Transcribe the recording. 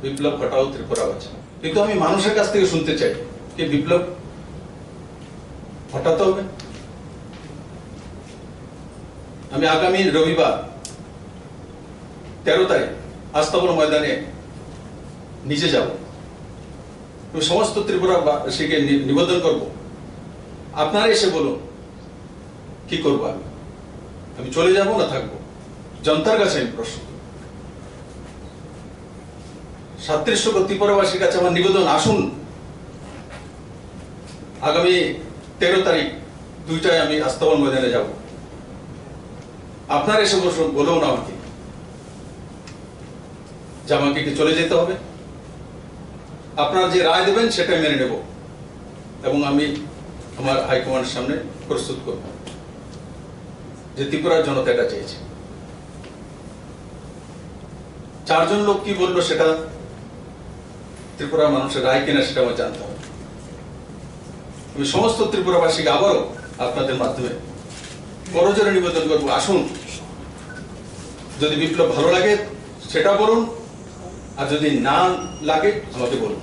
বিপ্লব ঘটাও ত্রিপুরা বাঁচাও। কিন্তু আমি মানুষের কাছ থেকে শুনতে চাই যে বিপ্লব ঘটাতে হবে। আমি আগামী রবিবার 13 তারিখ আস্তাবল ময়দানে নিজে যাব। আমি সমস্ত ত্রিপুরাবাসীকে নিবেদন করব, আপনারা এসে বলুন কি করবো। আমি চলে যাব না থাকবো, জনতার কাছে আমি প্রশ্ন। 37 ত্রিপুরাবাসীর কাছে আমার নিবেদন, আসুন আগামী 13 তারিখ 2টায় আমি আস্তাবল ময়দানে যাব। আপনারা এসে বলুন আমাকে যে আমাকে কি চলে যেতে হবে। আপনারা যে রায় দেবেন সেটাই মেনে নেব এবং আমি আমার হাইকমান্ডের সামনে প্রস্তুত করব যে ত্রিপুরার জনতা এটা চেয়েছে। 4 জন লোক কি বললো সেটা ত্রিপুরার মানুষের রায় কিনা সেটা আমার জানতে হবে। আমি সমস্ত ত্রিপুরাবাসীকে আবারও আপনাদের মাধ্যমে করজোরে নিবেদন করবো, আসুন। যদি বিপ্লব ভালো লাগে সেটা বলুন, আর যদি না লাগে আমাকে বলুন।